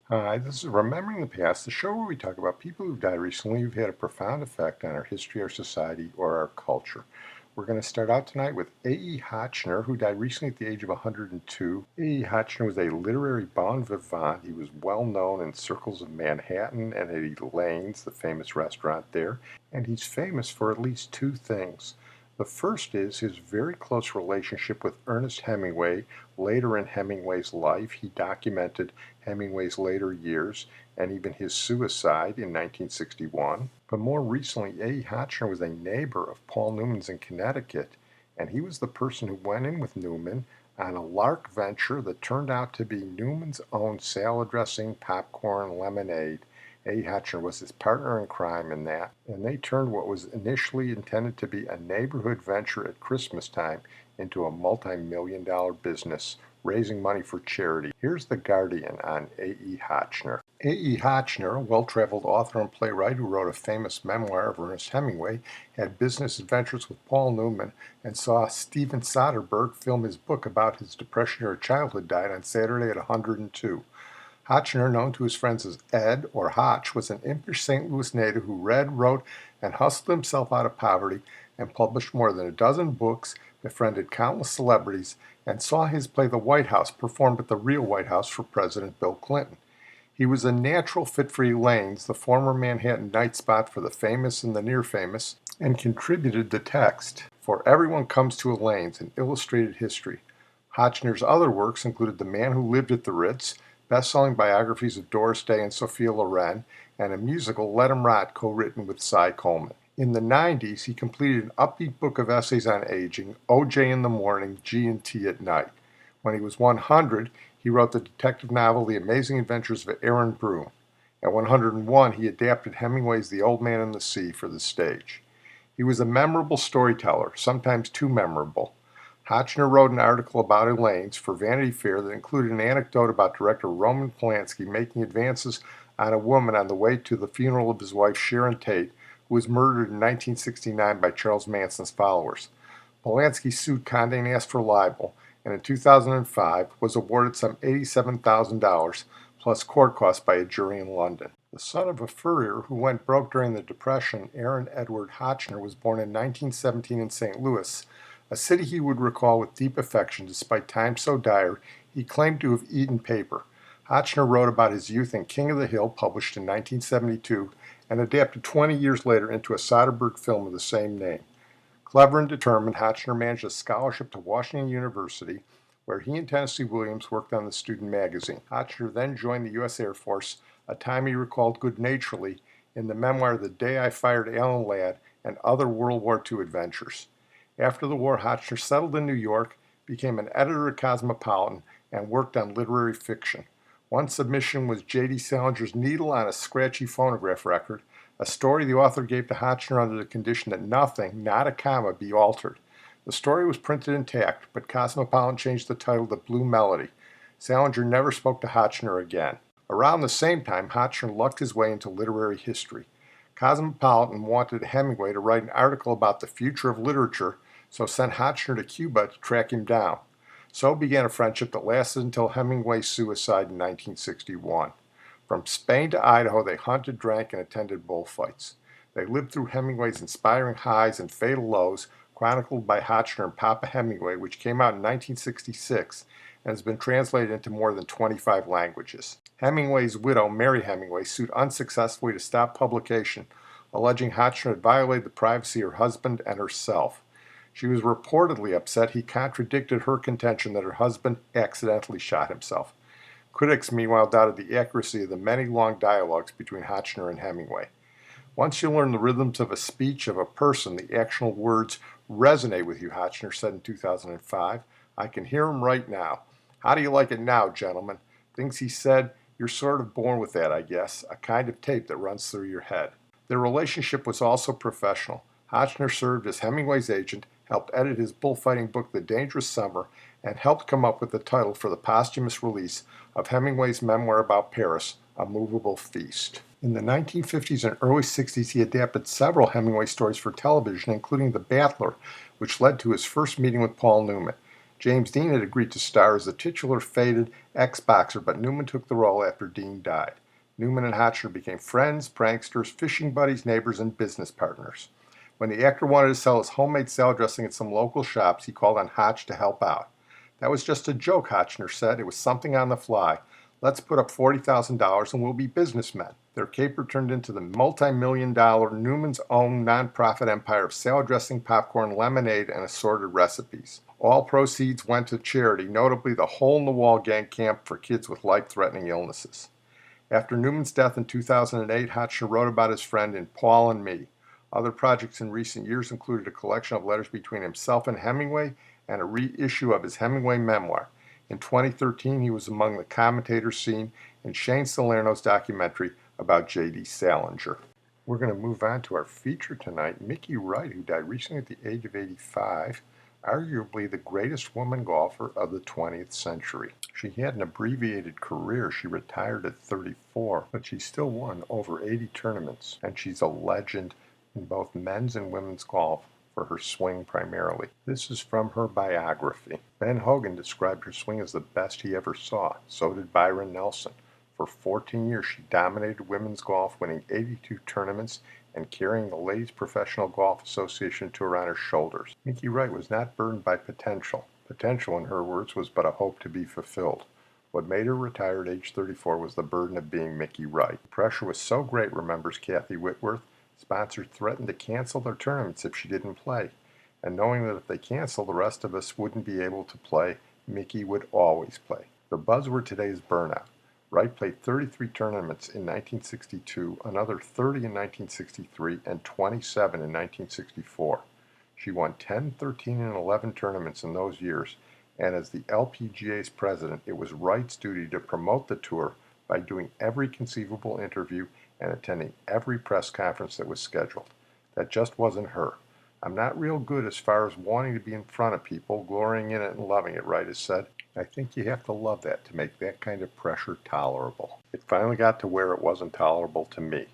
Hi, this is Remembering the Past, the show where we talk about people who've died recently who've had a profound effect on our history, our society, or our culture. We're going to start out tonight with A.E. Hotchner, who died recently at the age of 102. A.E. Hotchner was a literary bon vivant. He was well known in circles of Manhattan and at Elaine's, the famous restaurant there, and he's famous for at least two things. The first is his very close relationship with Ernest Hemingway. Later in Hemingway's life, he documented Hemingway's later years and even his suicide in 1961. But more recently, A. Hotchner was a neighbor of Paul Newman's in Connecticut, and he was the person who went in with Newman on a lark venture that turned out to be Newman's own salad dressing, popcorn, lemonade. A. Hotchner was his partner in crime in that, and they turned what was initially intended to be a neighborhood venture at Christmas time into a multi-million-dollar business, raising money for charity. Here's The Guardian on A.E. Hotchner. A.E. Hotchner, a well-traveled author and playwright who wrote a famous memoir of Ernest Hemingway, had business adventures with Paul Newman and saw Steven Soderbergh film his book about his Depression-era childhood died on Saturday at 102. Hotchner, known to his friends as Ed or Hotch, was an impish St. Louis native who read, wrote, and hustled himself out of poverty and published more than a dozen books, befriended countless celebrities, and saw his play The White House performed at the real White House for President Bill Clinton. He was a natural fit for Elaine's, the former Manhattan night spot for the famous and the near-famous, and contributed the text for Everyone Comes to Elaine's, an illustrated history. Hotchner's other works included The Man Who Lived at the Ritz, best-selling biographies of Doris Day and Sophia Loren, and a musical, Let 'Em Rot, co-written with Cy Coleman. In the 90s, he completed an upbeat book of essays on aging, O.J. in the Morning, G&T at Night. When he was 100, he wrote the detective novel The Amazing Adventures of Aaron Broome. At 101, he adapted Hemingway's The Old Man and the Sea for the stage. He was a memorable storyteller, sometimes too memorable. Hotchner wrote an article about Elaine's for Vanity Fair that included an anecdote about director Roman Polanski making advances on a woman on the way to the funeral of his wife Sharon Tate, who was murdered in 1969 by Charles Manson's followers. Polanski sued Condé Nast for libel, and in 2005 was awarded some $87,000 plus court costs by a jury in London. The son of a furrier who went broke during the Depression, Aaron Edward Hotchner was born in 1917 in St. Louis, a city he would recall with deep affection despite times so dire he claimed to have eaten paper. Hotchner wrote about his youth in King of the Hill, published in 1972, and adapted 20 years later into a Soderbergh film of the same name. Clever and determined, Hotchner managed a scholarship to Washington University, where he and Tennessee Williams worked on the student magazine. Hotchner then joined the U.S. Air Force, a time he recalled good-naturedly in the memoir The Day I Fired Alan Ladd and Other World War II Adventures. After the war, Hotchner settled in New York, became an editor at Cosmopolitan, and worked on literary fiction. One submission was J.D. Salinger's Needle on a Scratchy Phonograph Record, a story the author gave to Hotchner under the condition that nothing, not a comma, be altered. The story was printed intact, but Cosmopolitan changed the title to Blue Melody. Salinger never spoke to Hotchner again. Around the same time, Hotchner lucked his way into literary history. Cosmopolitan wanted Hemingway to write an article about the future of literature, so sent Hotchner to Cuba to track him down. So began a friendship that lasted until Hemingway's suicide in 1961. From Spain to Idaho, they hunted, drank, and attended bullfights. They lived through Hemingway's inspiring highs and fatal lows, chronicled by Hotchner and Papa Hemingway, which came out in 1966 and has been translated into more than 25 languages. Hemingway's widow, Mary Hemingway, sued unsuccessfully to stop publication, alleging Hotchner had violated the privacy of her husband and herself. She was reportedly upset he contradicted her contention that her husband accidentally shot himself. Critics, meanwhile, doubted the accuracy of the many long dialogues between Hotchner and Hemingway. Once you learn the rhythms of a speech of a person, the actual words resonate with you, Hotchner said in 2005. I can hear him right now. How do you like it now, gentlemen? Things he said, you're sort of born with that, I guess, a kind of tape that runs through your head. Their relationship was also professional. Hotchner served as Hemingway's agent, helped edit his bullfighting book The Dangerous Summer, and helped come up with the title for the posthumous release of Hemingway's memoir about Paris, A Movable Feast. In the 1950s and early 60s, he adapted several Hemingway stories for television, including The Battler, which led to his first meeting with Paul Newman. James Dean had agreed to star as the titular faded ex-boxer, but Newman took the role after Dean died. Newman and Hotchner became friends, pranksters, fishing buddies, neighbors, and business partners. When the actor wanted to sell his homemade salad dressing at some local shops, he called on Hotch to help out. "That was just a joke," Hotchner said. "It was something on the fly. Let's put up $40,000 and we'll be businessmen." Their caper turned into the multi-million-dollar Newman's own nonprofit empire of salad dressing, popcorn, lemonade, and assorted recipes. All proceeds went to charity, notably the Hole in the Wall Gang Camp for kids with life-threatening illnesses. After Newman's death in 2008, Hotchner wrote about his friend in Paul and Me. Other projects in recent years included a collection of letters between himself and Hemingway and a reissue of his Hemingway memoir. In 2013, he was among the commentators seen in Shane Salerno's documentary about J.D. Salinger. We're going to move on to our feature tonight, Mickey Wright, who died recently at the age of 85, arguably the greatest woman golfer of the 20th century. She had an abbreviated career. She retired at 34, but she still won over 80 tournaments, and she's a legend in both men's and women's golf for her swing primarily. This is from her biography. Ben Hogan described her swing as the best he ever saw. So did Byron Nelson. For 14 years, she dominated women's golf, winning 82 tournaments and carrying the Ladies Professional Golf Association Tour on her shoulders. Mickey Wright was not burdened by potential. Potential, in her words, was but a hope to be fulfilled. What made her retire at age 34 was the burden of being Mickey Wright. The pressure was so great, remembers Kathy Whitworth, sponsors threatened to cancel their tournaments if she didn't play. And knowing that if they canceled, the rest of us wouldn't be able to play, Mickey would always play. The buzzword today is burnout. Wright played 33 tournaments in 1962, another 30 in 1963, and 27 in 1964. She won 10, 13, and 11 tournaments in those years, and as the LPGA's president, it was Wright's duty to promote the tour by doing every conceivable interview and attending every press conference that was scheduled. That just wasn't her. "I'm not real good as far as wanting to be in front of people, glorying in it and loving it," Wright has said. I think you have to love that to make that kind of pressure tolerable. It finally got to where it wasn't tolerable to me.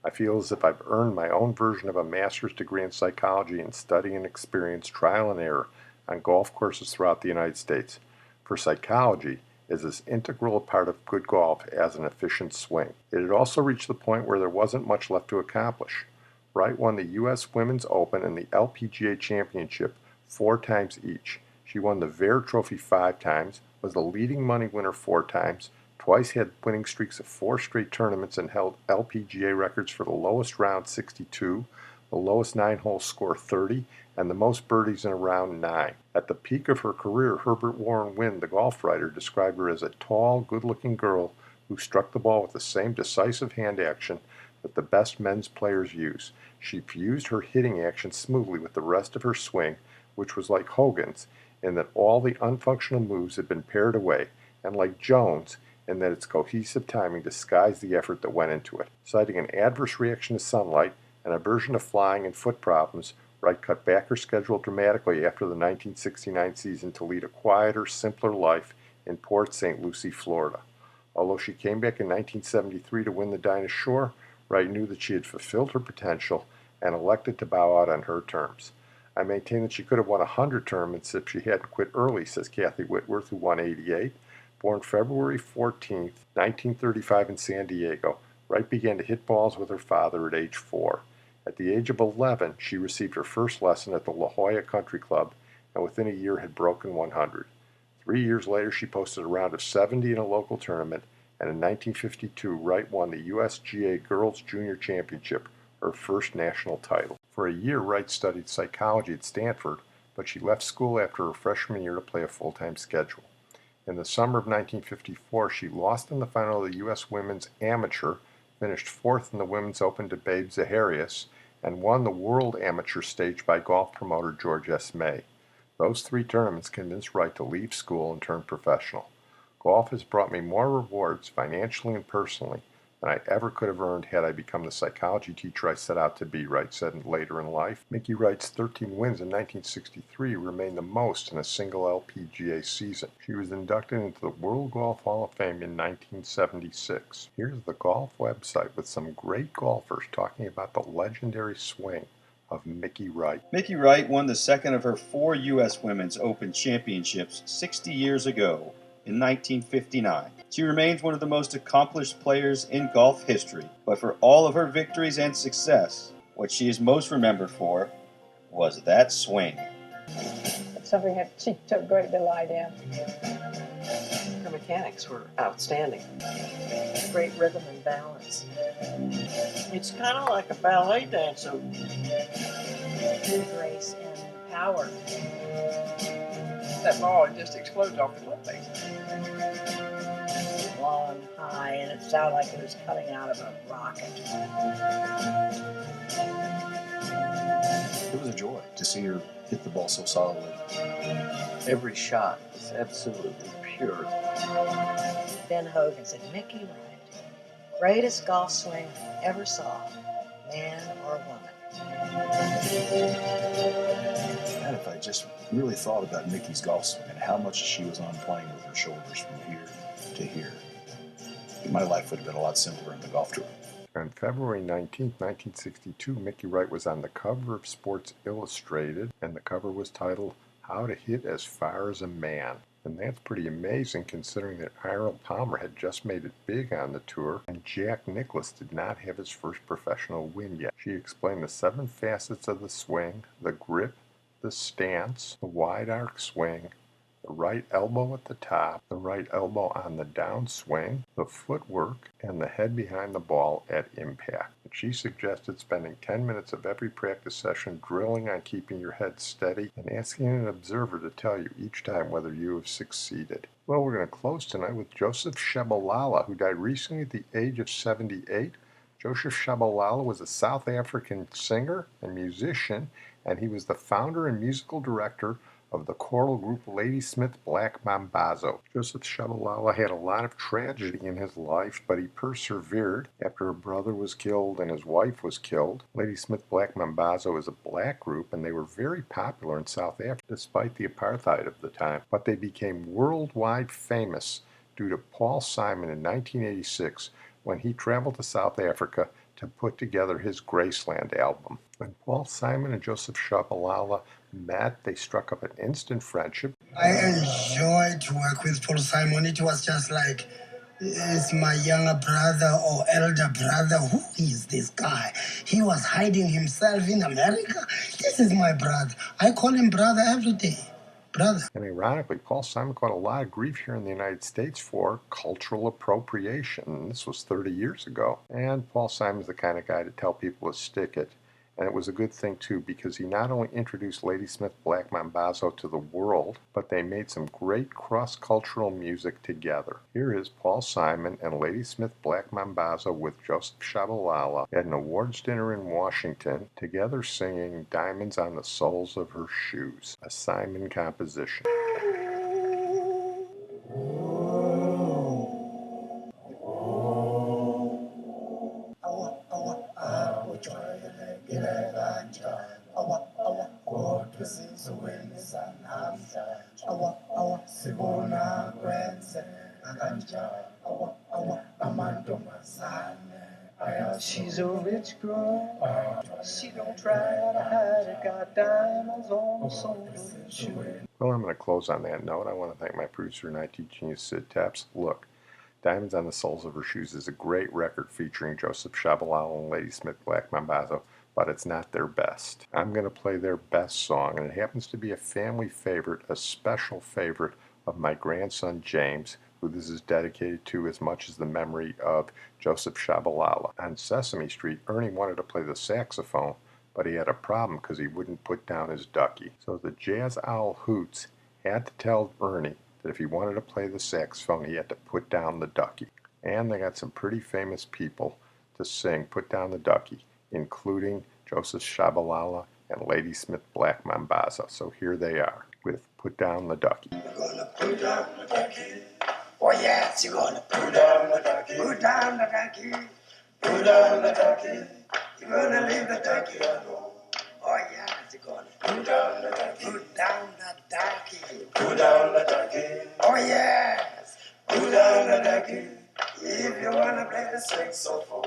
I feel as if I've earned my own version of a master's degree in psychology and study and experience trial and error on golf courses throughout the United States. For psychology is as integral a part of good golf as an efficient swing. It had also reached the point where there wasn't much left to accomplish. Wright won the U.S. Women's Open and the LPGA Championship 4 times each. She won the Vare Trophy 5 times, was the leading money winner 4 times, twice had winning streaks of 4 straight tournaments and held LPGA records for the lowest round 62, the lowest 9-hole score 30, and the most birdies in a round 9. At the peak of her career, Herbert Warren Wynn, the golf writer, described her as a tall, good-looking girl who struck the ball with the same decisive hand action that the best men's players use. She fused her hitting action smoothly with the rest of her swing, which was like Hogan's, in that all the unfunctional moves had been pared away, and like Jones, in that its cohesive timing disguised the effort that went into it. Citing an adverse reaction to sunlight, an aversion to flying, and foot problems, Wright cut back her schedule dramatically after the 1969 season to lead a quieter, simpler life in Port St. Lucie, Florida. Although she came back in 1973 to win the Dinah Shore, Wright knew that she had fulfilled her potential and elected to bow out on her terms. "I maintain that she could have won 100 tournaments if she hadn't quit early," says Kathy Whitworth, who won 88. Born February 14, 1935 in San Diego, Wright began to hit balls with her father at age 4. At the age of 11, she received her first lesson at the La Jolla Country Club, and within a year had broken 100. 3 years later, she posted a round of 70 in a local tournament, and in 1952, Wright won the USGA Girls Junior Championship, her first national title. For a year, Wright studied psychology at Stanford, but she left school after her freshman year to play a full-time schedule. In the summer of 1954, she lost in the final of the U.S. Women's Amateur, finished 4th in the Women's Open to Babe Zaharias, and won the World Amateur stage by golf promoter George S. May. Those 3 tournaments convinced Wright to leave school and turn professional. "Golf has brought me more rewards, financially and personally, than I ever could have earned had I become the psychology teacher I set out to be," Wright said later in life. Mickey Wright's 13 wins in 1963 remain the most in a single LPGA season. She was inducted into the World Golf Hall of Fame in 1976. Here's the golf website with some great golfers talking about the legendary swing of Mickey Wright. Mickey Wright won the second of her 4 U.S. Women's Open Championships 60 years ago in 1959. She remains one of the most accomplished players in golf history, but for all of her victories and success, what she is most remembered for was that swing. She took great delight in. Her mechanics were outstanding. Great rhythm and balance. It's kind of like a ballet dancer. Grace and power. That ball just explodes off the club face. Long, high, and it sounded like it was coming out of a rocket. It was a joy to see her hit the ball so solidly. Every shot was absolutely pure. Ben Hogan said, Mickey Wright, greatest golf swing I ever saw, man or woman. And if I just really thought about Mickey's golf swing and how much she was on playing with her shoulders from here to here, my life would have been a lot simpler in the golf tour. On February 19, 1962, Mickey Wright was on the cover of Sports Illustrated, and the cover was titled, How to Hit as Far as a Man. And that's pretty amazing considering that Arnold Palmer had just made it big on the tour, and Jack Nicklaus did not have his first professional win yet. She explained the 7 facets of the swing, the grip, the stance, the wide arc swing, the right elbow at the top, the right elbow on the downswing, the footwork, and the head behind the ball at impact. She suggested spending 10 minutes of every practice session drilling on keeping your head steady and asking an observer to tell you each time whether you have succeeded. Well, we're going to close tonight with Joseph Shabalala, who died recently at the age of 78. Joseph Shabalala was a South African singer and musician, and he was the founder and musical director of the choral group Ladysmith Black Mambazo. Joseph Shabalala had a lot of tragedy in his life, but he persevered after a brother was killed and his wife was killed. Ladysmith Black Mambazo is a black group, and they were very popular in South Africa despite the apartheid of the time. But they became worldwide famous due to Paul Simon in 1986 when he traveled to South Africa to put together his Graceland album. When Paul Simon and Joseph Shabalala met, they struck up an instant friendship. I enjoyed to work with Paul Simon. It was just like, it's my younger brother or elder brother. Who is this guy? He was hiding himself in America. This is my brother. I call him brother every day. Brother. And ironically, Paul Simon caught a lot of grief here in the United States for cultural appropriation. This was 30 years ago. And Paul Simon's the kind of guy to tell people to stick it. And it was a good thing, too, because he not only introduced Ladysmith Black Mambazo to the world, but they made some great cross-cultural music together. Here is Paul Simon and Ladysmith Black Mambazo with Joseph Shabalala at an awards dinner in Washington, together singing Diamonds on the Soles of Her Shoes, a Simon composition. She's a rich girl. She don't try to hide it. Got diamonds on the soles of her shoes. Well, I'm going to close on that note. I want to thank my producer and IT genius, Sid Tepps. Look, Diamonds on the Soles of Her Shoes is a great record featuring Joseph Shabalala and Ladysmith Black Mambazo, but it's not their best. I'm going to play their best song, and it happens to be a family favorite, a special favorite of my grandson James, who this is dedicated to as much as the memory of Joseph Shabalala. On Sesame Street, Ernie wanted to play the saxophone, but he had a problem because he wouldn't put down his ducky. So the jazz owl Hoots had to tell Ernie that if he wanted to play the saxophone, he had to put down the ducky. And they got some pretty famous people to sing Put Down the Ducky, including Joseph Shabalala and Ladysmith Black Mambazo. So here they are with Put Down the Ducky. You're gonna put down the ducky. Oh yes, you're gonna put down the ducky. Put down the ducky. Put down the ducky. You're gonna leave the ducky alone. Oh yes, you're gonna put down the ducky. Put down the ducky. Put down the ducky. Oh yes, put down the ducky. If you wanna play the saxophone.